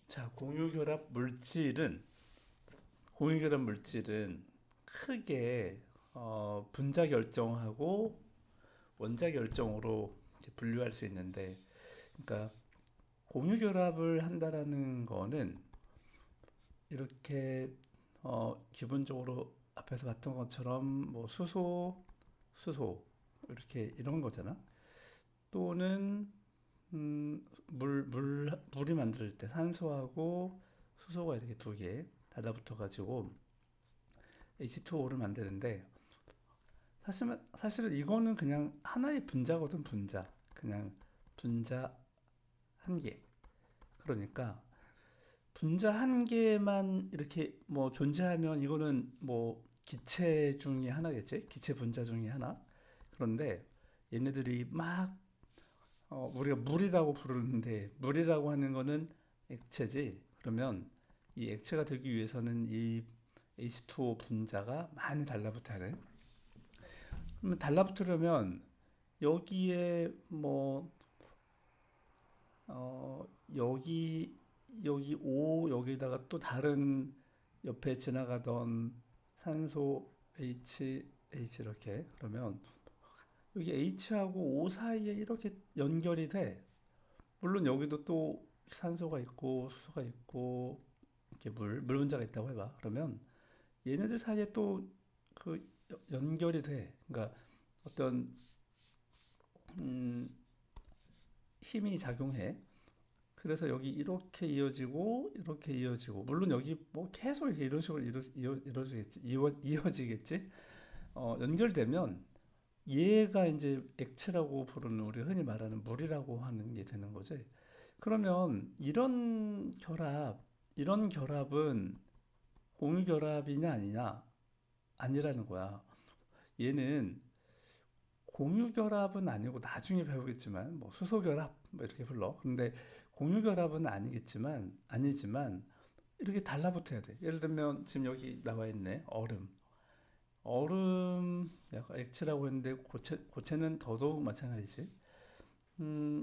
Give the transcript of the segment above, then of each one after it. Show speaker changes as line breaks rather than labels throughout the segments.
자, 공유결합 물질은 크게 분자 결정하고 원자 결정으로 이렇게 분류할 수 있는데, 그러니까 공유결합을 한다라는 거는 이렇게 기본적으로 앞에서 봤던 것처럼 뭐 수소 이렇게 이런 거잖아. 또는 물이 만들 때 산소하고 수소가 이렇게 두 개 달라붙어 가지고 H2O를 만드는데, 사실은 이거는 그냥 하나의 분자거든. 그냥 분자 한 개. 그러니까 분자 한 개만 이렇게 뭐 존재하면 이거는 뭐 기체 중에 하나겠지. 기체 분자 중에 하나. 그런데 얘네들이 막 우리가 물이라고 부르는데, 물이라고 하는 거는 액체지. 그러면 이 액체가 되기 위해서는 이 H2O 분자가 많이 달라붙어야 돼. 그러면 달라붙으려면 여기에 뭐 여기 O, 여기다가 또 다른 옆에 지나가던 산소 H 이렇게, 그러면 여기 H하고 O 사이에 이렇게 연결이 돼. 물론 여기도 또 산소가 있고 수소가 있고 이렇게 물 분자가 있다고 해봐. 그러면 얘네들 사이에 또 그 연결이 돼. 그러니까 어떤 음, 힘이 작용해. 그래서 여기 이렇게 이어지고 이렇게 이어지고, 물론 여기 뭐 계속 이렇게 이런 식으로 이어지겠지. 연결되면 얘가 이제 액체라고 부르는, 우리 흔히 말하는 물이라고 하는 게 되는 거지. 그러면 이런 결합은 공유 결합이냐 아니냐? 아니라는 거야. 얘는 공유 결합은 아니고, 나중에 배우겠지만 뭐 수소 결합 뭐 이렇게 불러. 근데 공유 결합은 아니지만 이렇게 달라붙어야 돼. 예를 들면 지금 여기 나와 있네. 얼음 약간 액체라고 했는데, 고체는 더더욱 마찬가지지.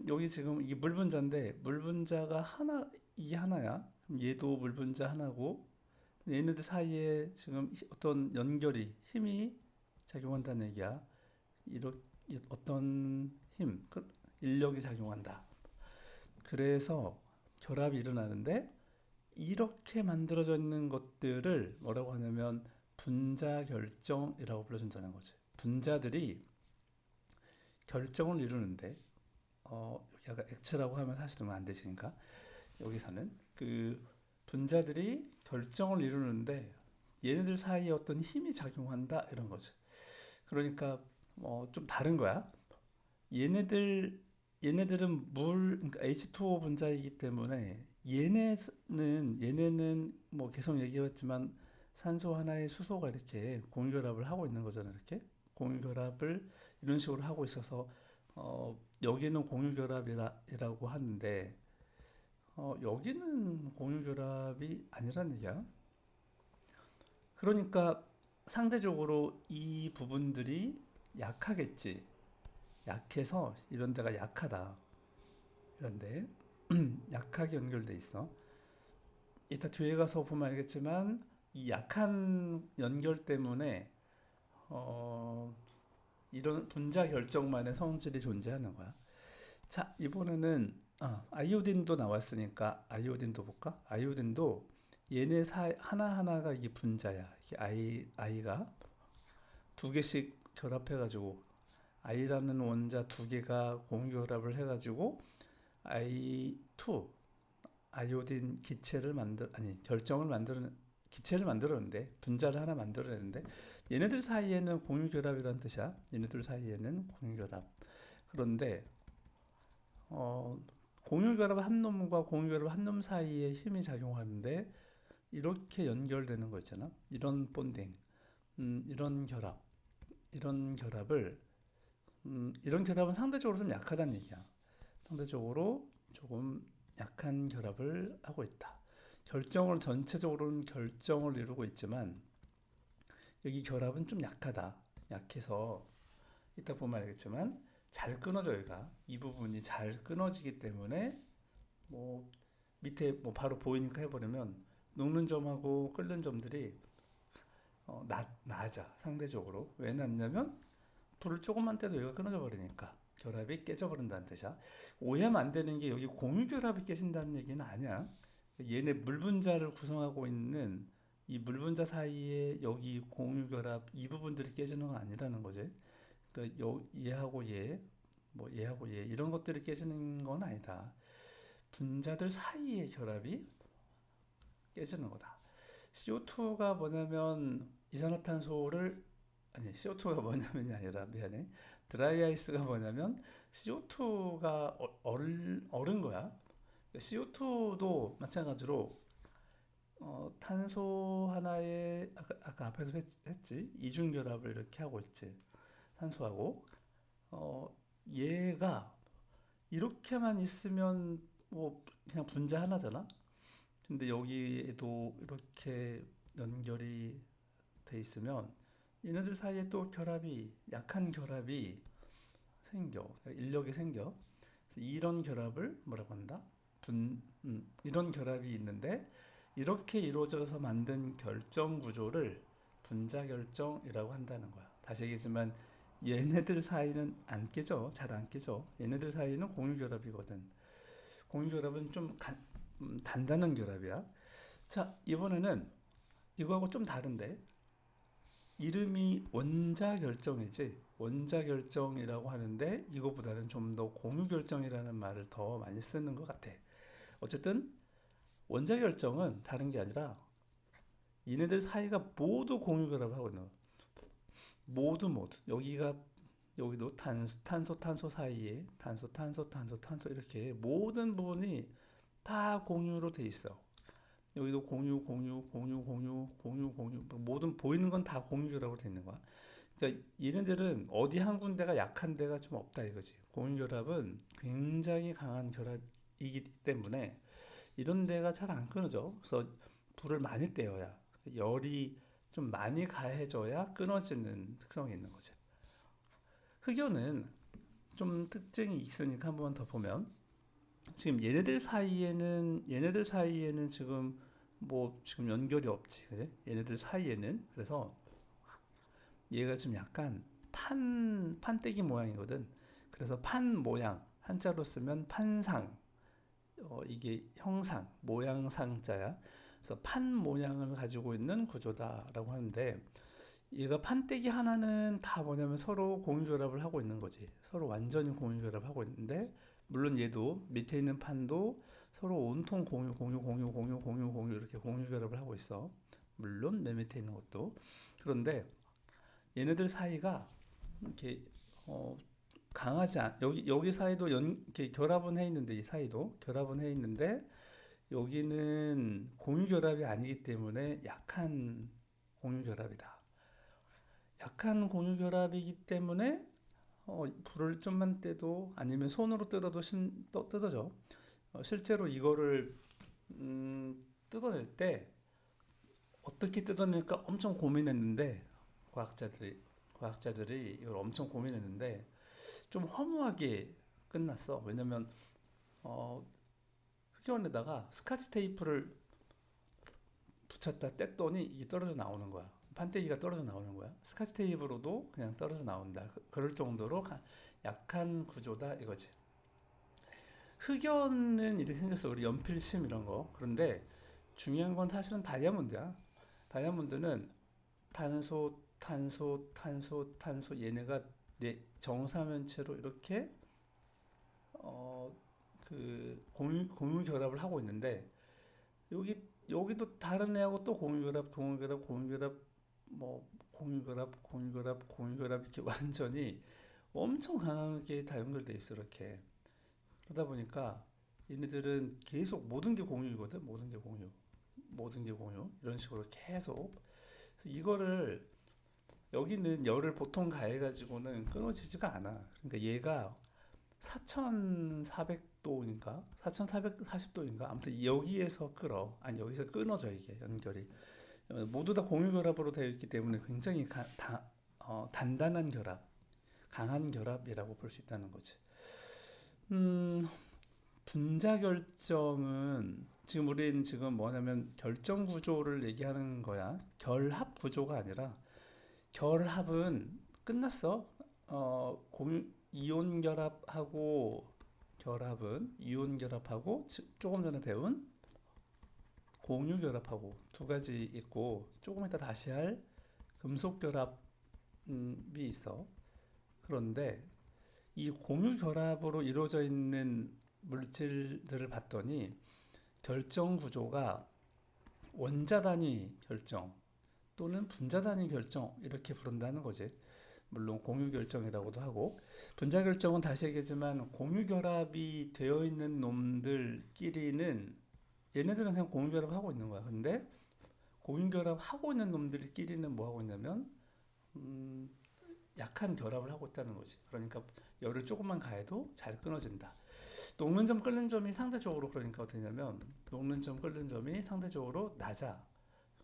여기 지금 이게 물 분자인데, 물 분자가 하나, 이게 하나야. 그럼 얘도 물 분자 하나고, 얘네들 사이에 지금 어떤 힘이 작용한다는 얘기야. 이렇게 어떤 인력이 작용한다. 그래서 결합이 일어나는데, 이렇게 만들어져 있는 것들을 뭐라고 하냐면 분자 결정이라고 불러준다는 거지. 분자들이 결정을 이루는데, 여기가 액체라고 하면 사실은 안 되시니까 여기서는 그 분자들이 결정을 이루는데 얘네들 사이에 어떤 힘이 작용한다 이런 거지. 그러니까 좀 다른 거야. 얘네들 얘네들은 그러니까 H2O 분자이기 때문에, 얘네는 뭐 계속 얘기했지만 산소 하나에 수소가 이렇게 공유결합을 하고 있는 거잖아. 이렇게 공유결합을 이런 식으로 하고 있어서 여기는 공유결합이라고 하는데, 여기는 공유결합이 아니란 얘기야. 그러니까 상대적으로 이 부분들이 약하겠지. 약해서 이런 데가 약하다. 이런데 약하게 연결돼 있어. 이따 뒤에 가서 보면 알겠지만 이 약한 연결 때문에 어, 이런 분자 결정만의 성질이 존재하는 거야. 자, 이번에는 아이오딘도 나왔으니까 아이오딘도 볼까? 아이오딘도 얘네 하나하나가 이게 분자야. 이게 아이가 두 개씩 결합해가지고, 아이라는 원자 두 개가 공유 결합을 해가지고 I2 아이오딘 기체를 결정을 만드는 기체를 만들었는데, 분자를 하나 만들어내는데, 얘네들 사이에는 공유 결합이라는 뜻이야. 얘네들 사이에는 공유 결합. 그런데 어, 공유 결합 한 놈과 공유 결합 한 놈 사이에 힘이 작용하는데 이렇게 연결되는 거 있잖아. 이런 본딩, 이런 결합, 이런 결합을 이런 결합은 상대적으로 좀 약하다는 얘기야. 상대적으로 조금 약한 결합을 하고 있다. 전체적으로는 결정을 이루고 있지만 여기 결합은 좀 약하다. 약해서 이따 보면 알겠지만 잘 끊어져. 얘가 이 부분이 잘 끊어지기 때문에 뭐 밑에 뭐 바로 보이니까 해버리면 녹는 점하고 끓는 점들이 낮아 상대적으로. 왜 낮냐면 불을 조금만 떼도 얘가 끊어져 버리니까 결합이 깨져 버린다는 뜻이야. 오해하면 안 되는 게 여기 공유 결합이 깨진다는 얘기는 아니야. 얘네 물 분자를 구성하고 있는 이 물 분자 사이에 여기 공유 결합 이 부분들이 깨지는 건 아니라는 거지. 그러니까 얘하고 얘, 뭐 얘하고 얘 이런 것들이 깨지는 건 아니다. 분자들 사이의 결합이 깨지는 거다. CO2가 뭐냐면 이산화탄소를 아니 CO2가 뭐냐면이 아니라 미안해. 드라이 아이스가 뭐냐면 CO2가 얼은 거야. CO2도 마찬가지로 탄소 하나에 아까 앞에서 했지 이중 결합을 이렇게 하고 있지 탄소하고 얘가 이렇게만 있으면 뭐 그냥 분자 하나잖아. 근데 여기에도 이렇게 연결이 돼 있으면 얘네들 사이에 또 결합이 약한 결합이 생겨 인력이 생겨. 그래서 이런 결합을 뭐라고 한다? 이런 결합이 있는데 이렇게 이루어져서 만든 결정 구조를 분자 결정이라고 한다는 거야. 다시 얘기하지만 얘네들 사이는 안 깨져. 잘 안 깨져. 얘네들 사이는 공유 결합이거든. 공유 결합은 좀 단단한 결합이야. 자, 이번에는 이거하고 좀 다른데 이름이 원자 결정이지. 원자 결정이라고 하는데 이거보다는 좀 더 공유 결정이라는 말을 더 많이 쓰는 것 같아. 어쨌든 원자 결정은 다른 게 아니라 얘네들 사이가 모두 공유 결합을 하고 있는 거야. 모두 여기도 탄소 사이에 탄소 이렇게 모든 부분이 다 공유로 돼 있어. 여기도 공유 모든 보이는 건 다 공유 결합으로 돼 있는 거야. 그러니까 얘네들은 어디 한 군데가 약한 데가 좀 없다 이거지. 공유 결합은 굉장히 강한 결합이기 때문에 이런 데가 잘 안 끊어져. 그래서 불을 많이 떼어야 열이 좀 많이 가해져야 끊어지는 특성이 있는 거죠. 흑연은 좀 특징이 있으니까 한 번 더 보면 지금 얘네들 사이에는 지금 뭐 지금 연결이 없지, 그지? 얘네들 사이에는 그래서 얘가 좀 약간 판때기 모양이거든. 그래서 판 모양 한자로 쓰면 판상 이게 형상, 모양상자야. 그래서 판 모양을 가지고 있는 구조다라고 하는데 얘가 판때기 하나는 다 뭐냐면 서로 공유결합을 하고 있는 거지. 서로 완전히 공유결합을 하고 있는데 물론 얘도 밑에 있는 판도 서로 온통 공유 이렇게 공유결합을 하고 있어. 물론 맨 밑에 있는 것도. 그런데 얘네들 사이가 이렇게 강하지 않, 여기 사이도 이렇게 결합은 해 있는데 이 사이도 결합은 해 있는데 여기는 공유 결합이 아니기 때문에 약한 공유 결합이다. 약한 공유 결합이기 때문에 불을 좀만 떼도 아니면 손으로 뜯어도 뜯어져. 실제로 이거를 뜯어낼 때 어떻게 뜯어낼까 엄청 고민했는데 과학자들이 이걸 엄청 고민했는데 좀 허무하게 끝났어. 왜냐면 흑연에다가 스카치 테이프를 붙였다 뗐더니 이게 떨어져 나오는 거야. 판때기가 떨어져 나오는 거야. 스카치 테이프로도 그냥 떨어져 나온다. 그럴 정도로 약한 구조다 이거지. 흑연은 이렇게 생겼어. 우리 연필심 이런 거. 그런데 중요한 건 사실은 다이아몬드야. 다이아몬드는 탄소 얘네가 정사면체로 이렇게 공유 결합을 하고 있는데 여기도 다른 애하고 또 공유 결합 이렇게 완전히 엄청 강하게 다 연결돼 있어 이렇게. 그러다 보니까 얘네들은 계속 모든 게 공유거든. 모든 게 공유 이런 식으로 계속. 그래서 이거를 여기는 열을 보통 가해가지고는 끊어지지가 않아. 그러니까 얘가 4400도인가? 4440도인가? 아무튼 여기에서 여기서 끊어져 이게 연결이. 모두 다 공유 결합으로 되어 있기 때문에 굉장히 단단한 결합, 강한 결합이라고 볼 수 있다는 거지. 음, 분자 결정은 지금 우리는 지금 뭐냐면 결정 구조를 얘기하는 거야. 결합 구조가 아니라 결합은 끝났어. 이온 결합하고 결합은 이온 결합하고 조금 전에 배운 공유 결합하고 두 가지 있고 조금 이따 다시 할 금속 결합이 있어. 그런데 이 공유 결합으로 이루어져 있는 물질들을 봤더니 결정 구조가 원자 단위 결정 또는 분자 단위 결정 이렇게 부른다는 거지. 물론 공유 결정이라고도 하고 분자 결정은 다시 얘기하지만 공유 결합이 되어 있는 놈들끼리는 얘네들은 그냥 공유 결합하고 있는 거야. 근데 공유 결합하고 있는 놈들끼리는 뭐 하고 있냐면 음, 약한 결합을 하고 있다는 거지. 그러니까 열을 조금만 가해도 잘 끊어진다. 녹는 점 끓는 점이 상대적으로 그러니까 어떻게 냐면 녹는 점 끓는 점이 상대적으로 낮아.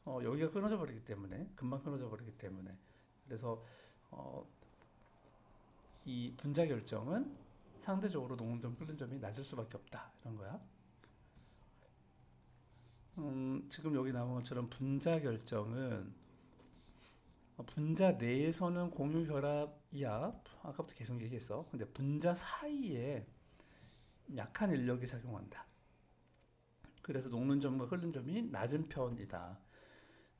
여기가 끊어져 버리기 때문에 금방 끊어져 버리기 때문에 그래서 어, 이 분자 결정은 상대적으로 녹는 점 끓는 점이 낮을 수밖에 없다 이런 거야. 지금 여기 나온 것처럼 분자 결정은 분자 내에서는 공유 결합이야. 아까부터 계속 얘기했어. 근데 분자 사이에 약한 인력이 작용한다. 그래서 녹는 점과 끓는 점이 낮은 편이다.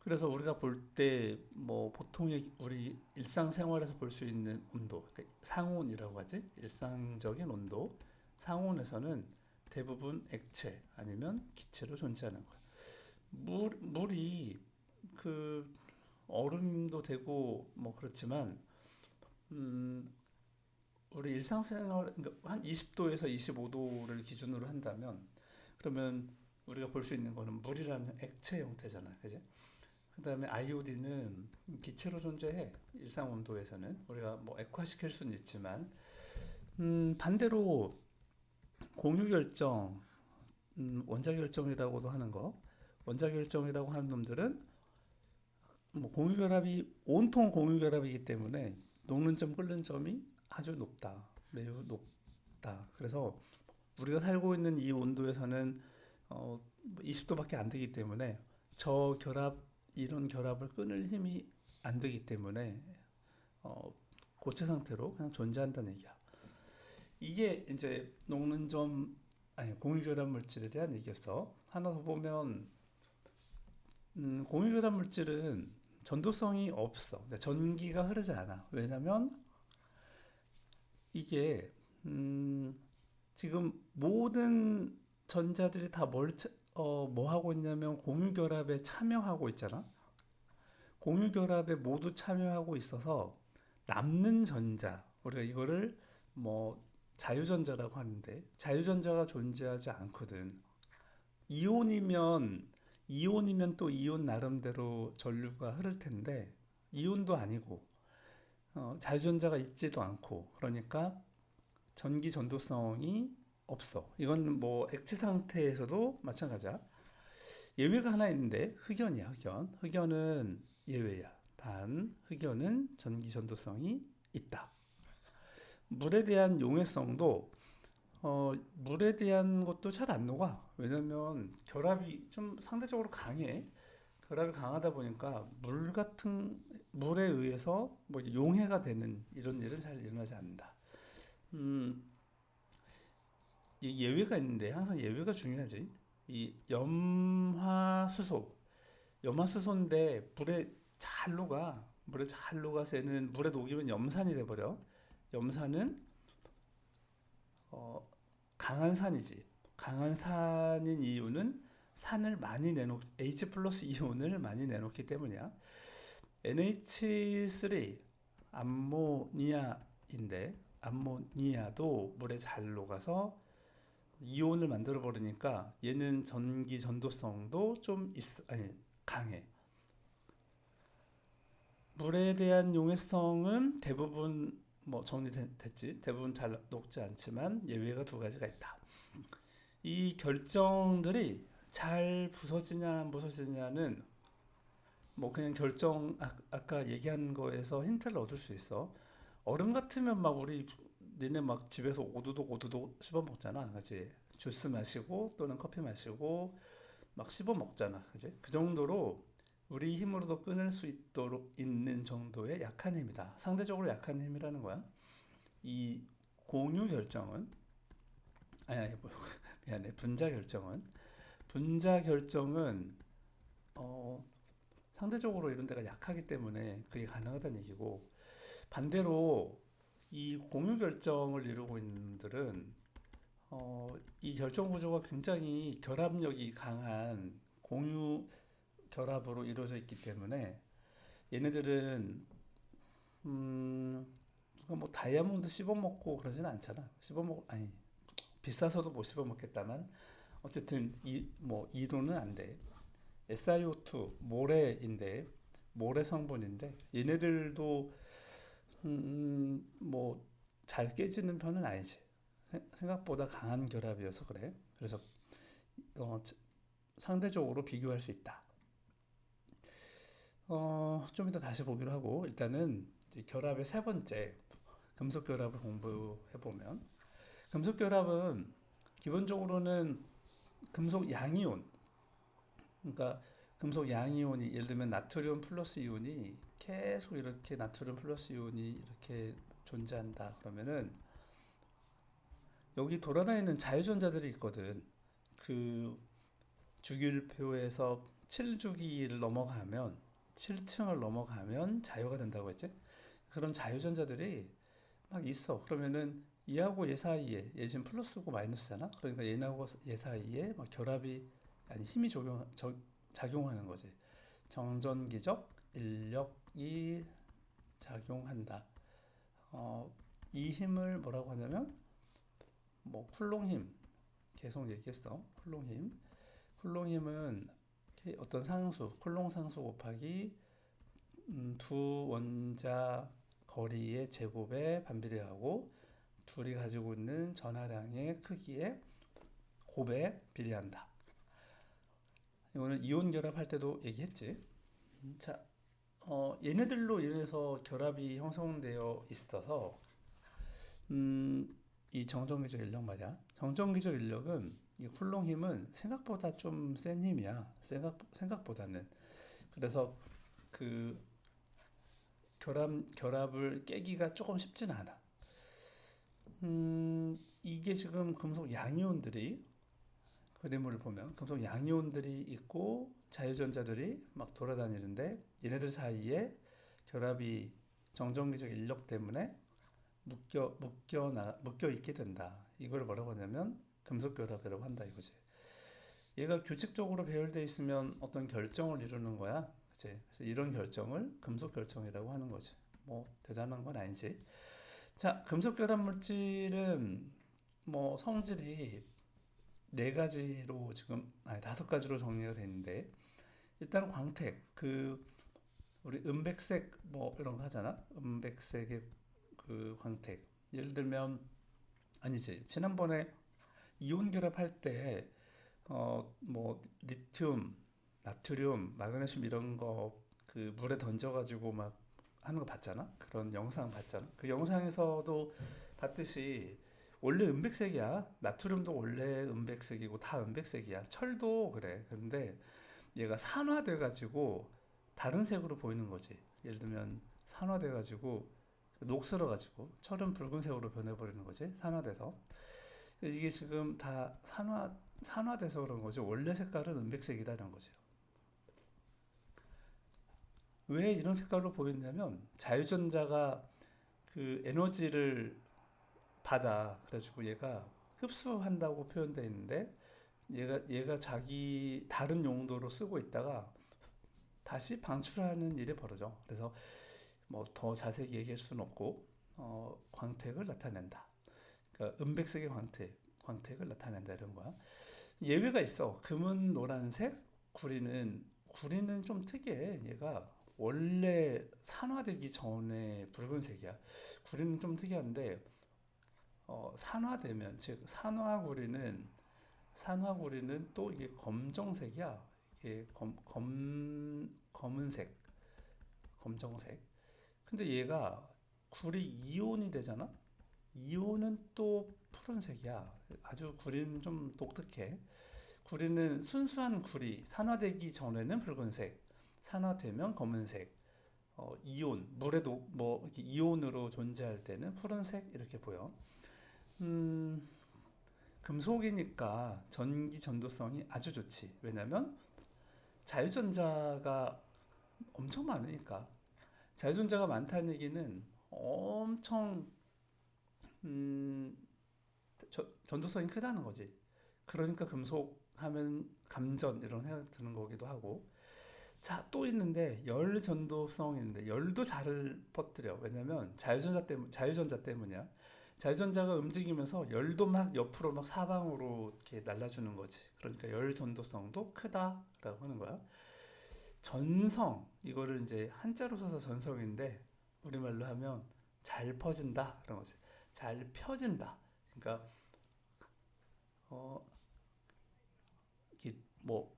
그래서 우리가 볼 때 뭐 보통의 우리 일상생활에서 볼 수 있는 온도, 그러니까 상온이라고 하지? 일상적인 온도. 상온에서는 대부분 액체 아니면 기체로 존재하는 거야. 물이 그 얼음도 되고 뭐 그렇지만 음, 우리 일상생활 그러니까 한 20도에서 25도를 기준으로 한다면 그러면 우리가 볼 수 있는 거는 물이라는 액체 형태잖아, 그지? 그다음에 아이오딘은 기체로 존재해. 일상 온도에서는 우리가 뭐 액화시킬 수는 있지만 반대로 공유 결정, 원자 결정이라고도 하는 거, 원자 결정이라고 하는 놈들은 뭐 공유 결합이 온통 공유 결합이기 때문에 녹는 점 끓는 점이 아주 높다, 매우 높다. 그래서 우리가 살고 있는 이 온도에서는 20도밖에 안 되기 때문에 저 결합 이런 결합을 끊을 힘이 안 되기 때문에 어, 고체 상태로 그냥 존재한다는 얘기야. 이게 이제 녹는 점 아니 공유 결합 물질에 대한 얘기였어. 하나 더 보면 공유 결합 물질은 전도성이 없어. 그러니까 전기가 흐르지 않아. 왜냐면 이게 지금 모든 전자들이 다 뭐 하고 있냐면 공유 결합에 참여하고 있잖아. 공유 결합에 모두 참여하고 있어서 남는 전자, 우리가 이거를 뭐 자유전자라고 하는데 자유전자가 존재하지 않거든. 이온이면 이온이면 또 이온 나름대로 전류가 흐를 텐데 이온도 아니고 자유전자가 있지도 않고 그러니까 전기 전도성이 없어. 이건 뭐 액체 상태에서도 마찬가지야. 예외가 하나 있는데 흑연이야, 흑연. 흑연은 예외야. 단 흑연은 전기 전도성이 있다. 물에 대한 용해성도 물에 대한 것도 잘 안 녹아. 왜냐면 결합이 좀 상대적으로 강해. 결합이 강하다 보니까 물에 의해서 뭐 용해가 되는 이런 일은 잘 일어나지 않는다. 음, 이 예외가 있는데 항상 예외가 중요하지. 이 염화수소인데 물에 잘 녹아서 얘는 물에 녹이면 염산이 돼버려. 염산은 어, 강한 산이지. 강한 산인 이유는 H 플러스 이온을 많이 내놓기 때문이야. NH3 암모니아인데 암모니아도 물에 잘 녹아서 이온을 만들어 버리니까 얘는 전기 전도성도 강해. 물에 대한 용해성은 대부분 뭐 정리됐지. 대부분 잘 녹지 않지만 예외가 두 가지가 있다. 이 결정들이 잘 부서지냐 안 부서지냐는 뭐 그냥 아까 얘기한 거에서 힌트를 얻을 수 있어. 얼음 같으면 막 우리 니네 막 집에서 오두독 씹어 먹잖아, 그렇지? 주스 마시고 또는 커피 마시고 막 씹어 먹잖아. 그지? 그 정도로 우리 힘으로도 끊을 수 있도록 있는 정도의 약한 힘이다. 상대적으로 약한 힘이라는 거야. 이 공유 결정은 아니 뭐, 미안해. 분자 결정은 어, 상대적으로 이런 데가 약하기 때문에 그게 가능하다는 얘기고 반대로 이 공유 결정을 이루고 있는 분들은 이 결정 구조가 굉장히 결합력이 강한 공유 결합으로 이루어져 있기 때문에 얘네들은 그뭐 다이아몬드 씹어 먹고 그러진 않잖아. 씹어 먹 아니 비싸서도 못 씹어 먹겠다만 어쨌든 이 뭐 이론은 안 돼. SiO2 모래인데 모래 성분인데 얘네들도 뭐 잘 깨지는 편은 아니지. 생각보다 강한 결합이어서 그래. 그래서 어, 상대적으로 비교할 수 있다. 좀 이따 다시 보기로 하고 일단은 이제 결합의 세 번째 금속 결합을 공부해 보면 금속 결합은 기본적으로는 금속 양이온 그러니까 금속 양이온이 예를 들면 나트륨 플러스 이온이 계속 이렇게 나트륨 플러스 이온이 이렇게 존재한다 그러면은 여기 돌아다니는 자유전자들이 있거든. 그 주기율표에서 7주기를 넘어가면 7층을 넘어가면 자유가 된다고 했지. 그런 자유전자들이 막 있어. 그러면은 얘하고 얘 사이에 얘 지금 플러스고 마이너스잖아. 그러니까 얘하고 얘 사이에 막 결합이 아니 힘이 작용하는 거지. 정전기적 인력이 작용한다. 어, 이 힘을 뭐라고 하냐면 뭐 쿨롱 힘 계속 얘기했어. 쿨롱 힘. 쿨롱 힘은 어떤 상수 쿨롱 상수 곱하기 두 원자 거리의 제곱에 반비례하고 둘이 가지고 있는 전하량의 크기에 곱에 비례한다. 이거는 이온 결합할 때도 얘기했지. 자, 얘네들로 인해서 결합이 형성되어 있어서 이 정전기적 인력 말이야. 정전기적 인력은 이 쿨롱 힘은 생각보다 좀 센 힘이야. 생각보다는. 그래서 그 결합을 깨기가 조금 쉽진 않아. 이게 지금 금속 양이온들이 그림을 보면 금속 양이온들이 있고 자유전자들이 막 돌아다니는데 얘네들 사이에 결합이 정전기적 인력 때문에 묶여 있게 된다. 이걸 뭐라고 하냐면 금속 결합이라고 한다 이거지. 얘가 규칙적으로 배열되어 있으면 어떤 결정을 이루는 거야. 그치? 그래서 이런 결정을 금속 결정이라고 하는 거지. 뭐 대단한 건 아니지. 자, 금속 결합 물질은 뭐 성질이 네 가지로 지금 아니 다섯 가지로 정리가 되는데 일단 광택 그 우리 은백색 뭐 이런 거 하잖아. 은백색의 그 광택. 예를 들면 아니지. 지난번에 이온 결합할 때 뭐 리튬, 나트륨, 마그네슘 이런 거 그 물에 던져가지고 막 하는 거 봤잖아. 그런 영상 봤잖아. 그 영상에서도 봤듯이 원래 은백색이야. 나트륨도 원래 은백색이고 다 은백색이야. 철도 그래. 근데 얘가 산화돼가지고 다른 색으로 보이는 거지. 예를 들면 산화돼가지고 녹슬어가지고 철은 붉은색으로 변해버리는 거지. 산화돼서. 이게 지금 다 산화돼서 그런 거죠. 원래 색깔은 은백색이라는 거죠. 왜 이런 색깔로 보였냐면 자유전자가 그 에너지를 받아. 그래가지고 얘가 흡수한다고 표현되어 있는데 얘가 자기 다른 용도로 쓰고 있다가 다시 방출하는 일이 벌어져. 그래서 뭐 더 자세히 얘기할 수는 없고 광택을 나타낸다. 그러니까 은백색의 광택을 나타낸다 이런 거야. 예외가 있어. 금은 노란색, 구리는 좀 특이해. 얘가 원래 산화되기 전에 붉은색이야. 구리는 좀 특이한데 산화되면 즉 산화구리는 또 이게 검정색이야. 이게 검은색, 검정색. 근데 얘가 구리 이온이 되잖아. 이온은 또 푸른색이야. 아주 구리는 좀 독특해. 구리는 순수한 구리, 산화되기 전에는 붉은색, 산화되면 검은색. 이온, 물에도 뭐 이렇게 이온으로 존재할 때는 푸른색 이렇게 보여. 음, 금속이니까 전기 전도성이 아주 좋지. 왜냐면 자유전자가 엄청 많으니까. 자유전자가 많다는 얘기는 엄청 음, 전도성이 크다는 거지. 그러니까 금속 하면 감전 이런 생각 드는 거기도 하고. 자, 또 있는데 열 전도성이 있는데 열도 잘 퍼뜨려. 왜냐면 자유전자 때문이야. 자유전자가 움직이면서 열도 막 옆으로 막 사방으로 이렇게 날라주는 거지. 그러니까 열 전도성도 크다라고 하는 거야. 전성 이거를 이제 한자로 써서 전성인데 우리말로 하면 잘 퍼진다 그런 거지. 잘 펴진다. 그러니까 어, 이게 뭐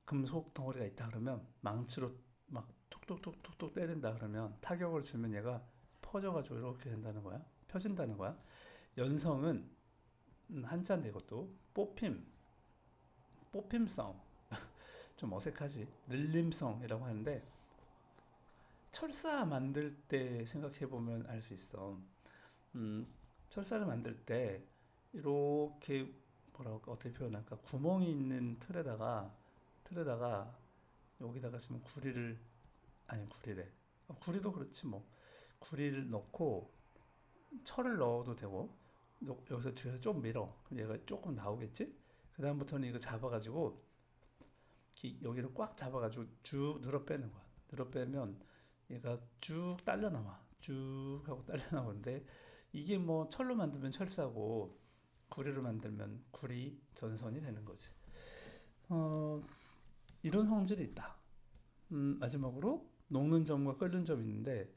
금속 덩어리가 있다 그러면 망치로 막 툭툭툭툭툭 때린다 그러면 타격을 주면 얘가 퍼져가지고 이렇게 된다는 거야. 펴진다는 거야. 연성은 한자인데 이것도 뽑힘성 좀 어색하지. 늘림성이라고 하는데 철사 만들 때 생각해 보면 알 수 있어. 음, 철사를 만들 때 이렇게 뭐라고 어떻게 표현할까? 구멍이 있는 틀에다가 여기다가 지금 구리를 아니 구리래. 구리도 그렇지 뭐. 구리를 넣고 철을 넣어도 되고 여기서 뒤에서 좀 밀어. 그럼 얘가 조금 나오겠지? 그 다음부터는 이거 잡아가지고 여기를 꽉 잡아가지고 쭉 늘어 빼는 거야. 늘어 빼면 얘가 쭉 딸려 나와. 쭉 하고 딸려 나오는데 이게 뭐 철로 만들면 철사고 구리로 만들면 구리 전선이 되는 거지. 어, 이런 성질이 있다. 마지막으로 녹는 점과 끓는 점이 있는데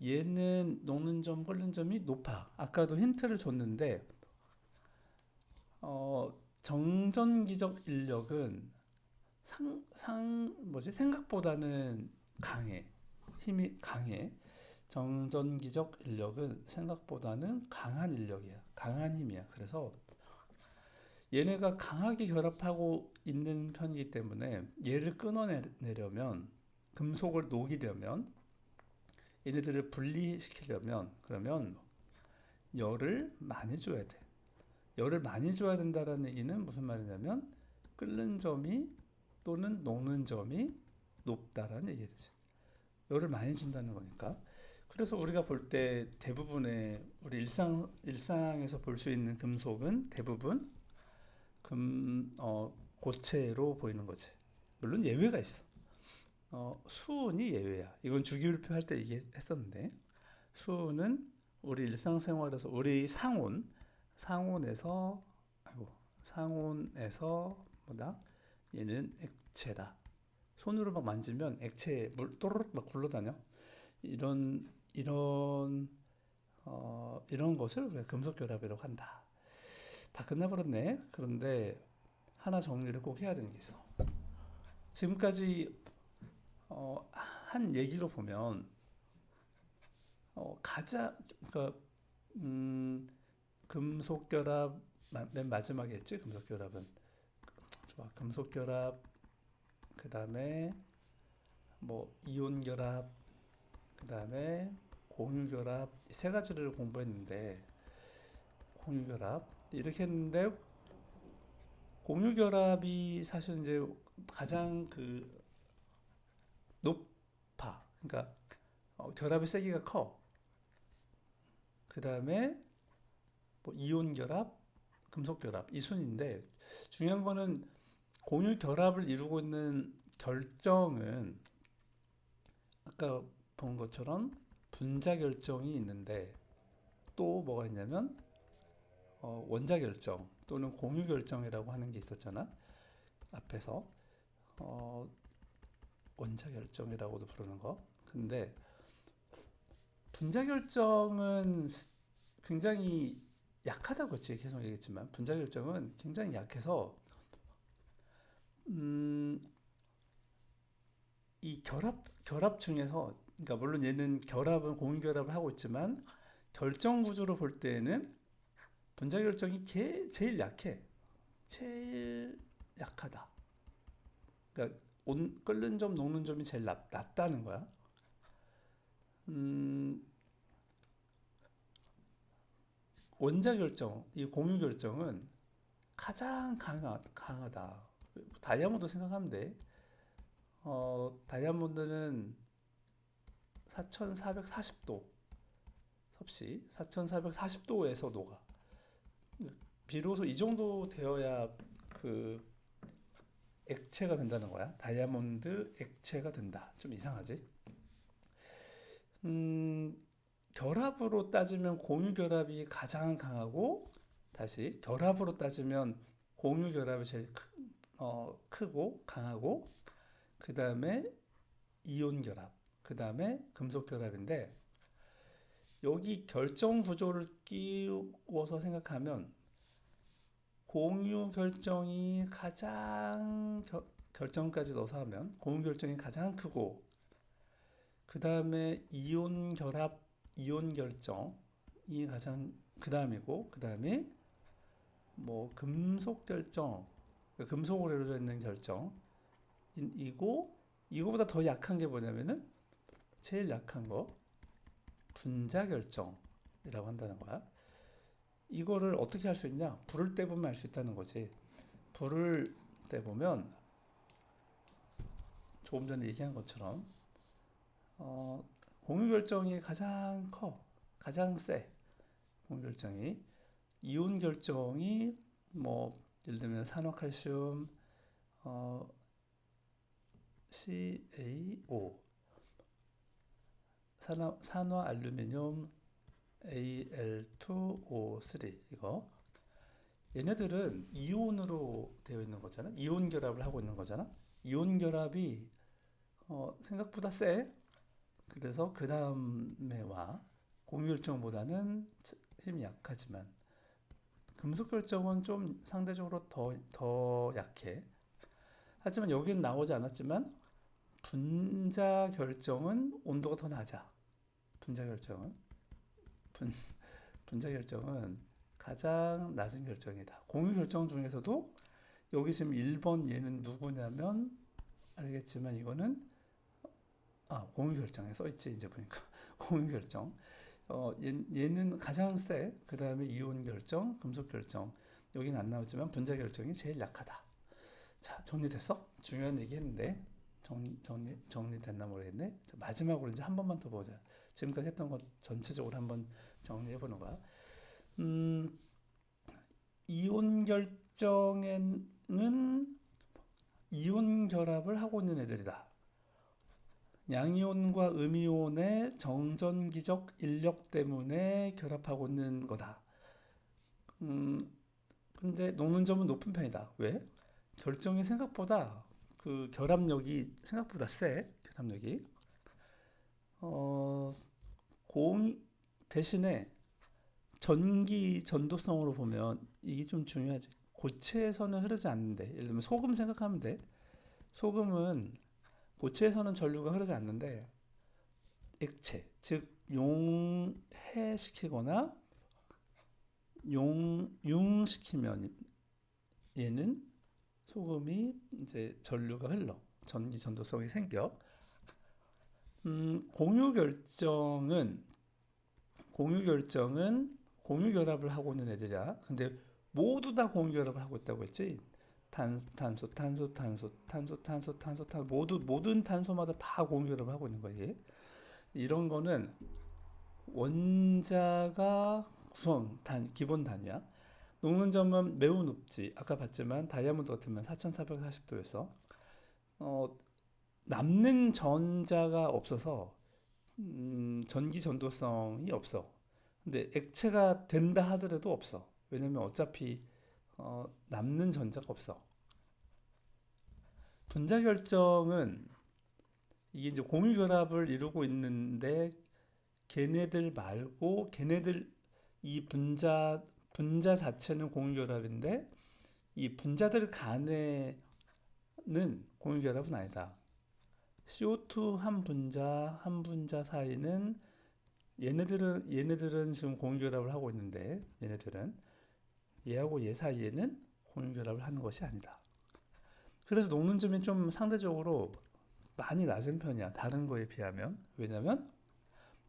얘는 녹는 점, 끓는 점이 높아. 아까도 힌트를 줬는데 정전기적 인력은 생각보다는 강해. 힘이 강해. 정전기적 인력은 생각보다는 강한 인력이야. 강한 힘이야. 그래서 얘네가 강하게 결합하고 있는 편이기 때문에 얘를 끊어내려면 금속을 녹이려면 얘네들을 분리시키려면 그러면 열을 많이 줘야 돼. 열을 많이 줘야 된다는 얘기는 무슨 말이냐면 끓는 점이 또는 녹는 점이 높다라는 얘기지. 열을 많이 준다는 거니까. 그래서 우리가 볼 때 대부분의 우리 일상에서 볼 수 있는 금속은 대부분 고체로 보이는 거지. 물론 예외가 있어. 수은이 예외야. 이건 주기율표 할 때 얘기했었는데 수은은 우리 일상생활에서 우리 상온에서 아이고 상온에서 뭐다? 얘는 액체다. 손으로 막 만지면 액체 물 또르륵 막 굴러다녀. 이런 이런 것을 우리가 금속 결합이라고 한다. 다 끝나버렸네. 그런데 하나 정리를 꼭 해야 되는 게 있어. 지금까지 한 얘기로 보면 그러니까 금속 결합 맨 마지막에 했지. 금속 결합은 좋아. 금속 결합 그 다음에 뭐 이온 결합 그 다음에 공유 결합 세 가지를 공부했는데 공유 결합 이렇게 했는데 공유 결합이 사실 이제 가장 그 높아. 그러니까 결합의 세기가 커. 그 다음에 뭐 이온 결합, 금속 결합 이 순인데 중요한 거는 공유 결합을 이루고 있는 결정은 아까 본 것처럼 분자 결정이 있는데 또 뭐가 있냐면 원자 결정 또는 공유 결정이라고 하는 게 있었잖아. 앞에서 어, 원자 결정이라고도 부르는 거. 근데 분자 결정은 굉장히 약하다고 계속 얘기했지만 분자 결정은 굉장히 약해서 음, 이 결합 중에서 그러니까 물론 얘는 결합은 공유 결합을 하고 있지만 결정 구조로 볼 때에는 분자 결정이 제일 약해. 제일 약하다. 그러니까 끓는 점, 녹는 점이 제일 낮다는 거야. 음, 원자 결정, 이 공유 결정은 가장 강하다. 다이아몬드 생각하면 돼. 다이아몬드는 4440도, 섭씨 4440도에서 녹아. 비로소 이 정도 되어야 그 액체가 된다는 거야. 다이아몬드 액체가 된다. 좀 이상하지? 음, 결합으로 따지면 공유 결합이 가장 강하고, 다시 결합으로 따지면 공유 결합이 제일 크고 강하고, 그 다음에 이온 결합, 그 다음에 금속 결합인데, 여기 결정 구조를 끼워서 생각하면 공유 결정이 가장 결정까지 넣어서 하면 공유 결정이 가장 크고, 그 다음에 이온 결합, 이온 결정이 가장 그 다음이고, 그 다음에 뭐 금속 결정, 금속으로 이루어져 있는 결정이고, 이거보다 더 약한 게 뭐냐면은 제일 약한 거 분자 결정이라고 한다는 거야. 이거를 어떻게 할 수 있냐? 불을 떼보면 알 수 있다는 거지. 불을 떼보면 조금 전에 얘기한 것처럼 공유 결정이 가장 커, 가장 세. 공유 결정이 이온 결정이 뭐 예를 들면 산화칼슘 CaO, 산화알루미늄 Al2O3, 이거 얘네들은 이온으로 되어 있는 거잖아. 이온 결합을 하고 있는 거잖아. 이온 결합이 생각보다 세. 그래서 그 다음에 와. 공유 결정보다는 힘이 약하지만 금속 결정은 좀 상대적으로 더 약해. 하지만 여기는 나오지 않았지만 분자 결정은 온도가 더 낮아. 분자 결정은 분, 분자 결정은 가장 낮은 결정이다. 공유 결정 중에서도 여기 지금 1번 얘는 누구냐면 알겠지만 이거는 공유 결정에 써 있지. 이제 보니까 공유 결정. 얘는 가장 세. 그 다음에 이온 결정, 금속 결정. 여기는 안 나오지만 분자 결정이 제일 약하다. 자, 정리됐어? 중요한 얘기 했는데 정리됐나 모르겠네. 자, 마지막으로 이제 한 번만 더 보자. 지금까지 했던 것 전체적으로 한번 정리해 보는 거야. 이온 결정에는 이온 결합을 하고 있는 애들이다. 양이온과 음이온의 정전기적 인력 때문에 결합하고 있는 거다. 근데 녹는 점은 높은 편이다. 왜? 결정이 생각보다 그 결합력이 생각보다 세. 결합력이. 공 대신에 전기 전도성으로 보면 이게 좀 중요하지. 고체에서는 흐르지 않는데, 예를 들면 소금 생각하면 돼. 소금은 고체에서는 전류가 흐르지 않는데 액체, 즉 용해시키거나 융시키면 얘는 소금이 이제 전류가 흘러 전기 전도성이 생겨. 공유 결정은 공유 결합을 하고 있는 애들이야. 근데 모두 다 공유 결합을 하고 있다고 했지. 탄소, 모든 탄소마다 다 공유 결합을 하고 있는 거지. 이런 거는 원자가 기본 단위야. 녹는 점은 매우 높지. 아까 봤지만 다이아몬드 같으면 4440도에서 남는 전자가 없어서 전기 전도성이 없어. 근데 액체가 된다 하더라도 없어. 왜냐면 어차피 남는 전자가 없어. 분자 결정은 이게 이제 공유 결합을 이루고 있는데 걔네들 말고 이 분자 자체는 공유 결합인데 이 분자들 간에는 공유 결합은 아니다. CO2 한 분자 사이는 얘네들은 지금 공유결합을 하고 있는데 얘네들은 얘하고 얘 사이에는 공유결합을 하는 것이 아니다. 그래서 녹는 점이 좀 상대적으로 많이 낮은 편이야. 다른 거에 비하면. 왜냐면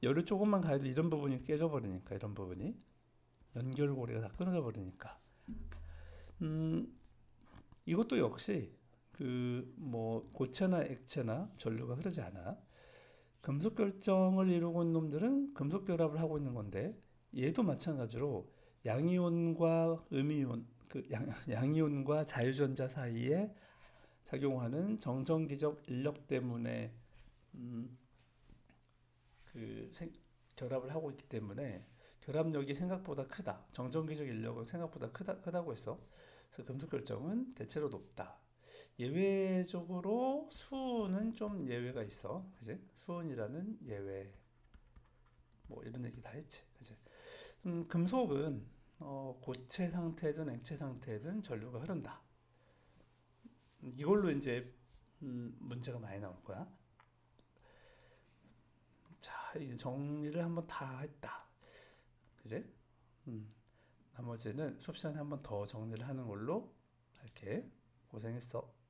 열을 조금만 가해도 이런 부분이 깨져버리니까 이런 부분이 연결고리가 다 끊어져 버리니까. 음, 이것도 역시 그 뭐 고체나 액체나 전류가 흐르지 않아. 금속 결정을 이루고 있는 놈들은 금속 결합을 하고 있는 건데 얘도 마찬가지로 양이온과 음이온 양이온과 자유전자 사이에 작용하는 정전기적 인력 때문에 음, 그 결합을 하고 있기 때문에 결합력이 생각보다 크다. 정전기적 인력은 생각보다 크다고 했어. 그래서 금속 결정은 대체로 높다. 예외적으로 수은은 좀 예외가 있어. 그지? 수은이라는 예외. 뭐 이런 얘기 다 했지. 그지? 금속은 고체 상태든 액체 상태든 전류가 흐른다. 이걸로 이제 문제가 많이 나올 거야. 자, 이제 정리를 한번 다 했다. 그지? 음, 나머지는 수업 시간에 한번 더 정리를 하는 걸로 할게. 고생했어.